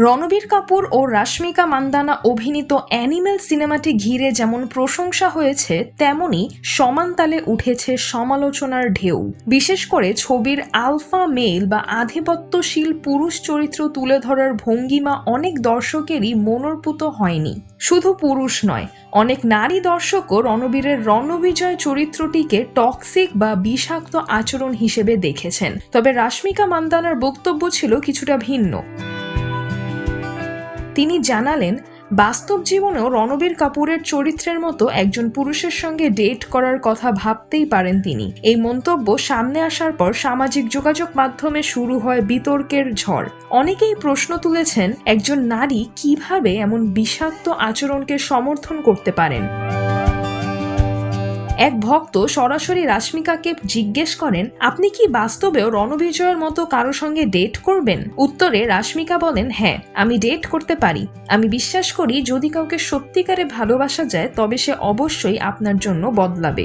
রণবীর কাপুর ও রাশমিকা মান্দানা অভিনীত অ্যানিমেল সিনেমাটি ঘিরে যেমন প্রশংসা হয়েছে, তেমনি সমান তালে উঠেছে সমালোচনার ঢেউ। বিশেষ করে ছবির আলফা মেল বা আধিপত্যশীল পুরুষ চরিত্র তুলে ধরার ভঙ্গিমা অনেক দর্শকেরই মনোরপুত হয়নি। শুধু পুরুষ নয়, অনেক নারী দর্শকও রণবীরের রণবিজয় চরিত্রটিকে টক্সিক বা বিষাক্ত আচরণ হিসেবে দেখেছেন। তবে রাশমিকা মান্দানার বক্তব্য ছিল কিছুটা ভিন্ন। তিনি জানালেন, বাস্তব জীবনেও রণবীর কাপুরের চরিত্রের মতো একজন পুরুষের সঙ্গে ডেট করার কথা ভাবতেই পারেন তিনি। এই মন্তব্য সামনে আসার পর সামাজিক যোগাযোগ মাধ্যমে শুরু হয় বিতর্কের ঝড়। অনেকেই প্রশ্ন তুলেছেন, একজন নারী কিভাবে এমন বিষাক্ত আচরণকে সমর্থন করতে পারেন। এক ভক্ত সরাসরি রাশমিকাকে জিজ্ঞেস করেন, আপনি কি বাস্তবেও রণবিজয়ের মতো কারো সঙ্গে ডেট করবেন? উত্তরে রাশমিকা বলেন, হ্যাঁ, আমি ডেট করতে পারি। আমি বিশ্বাস করি যদি কাউকে সত্যিকারে ভালোবাসা যায় তবে সে অবশ্যই আপনার জন্য বদলাবে।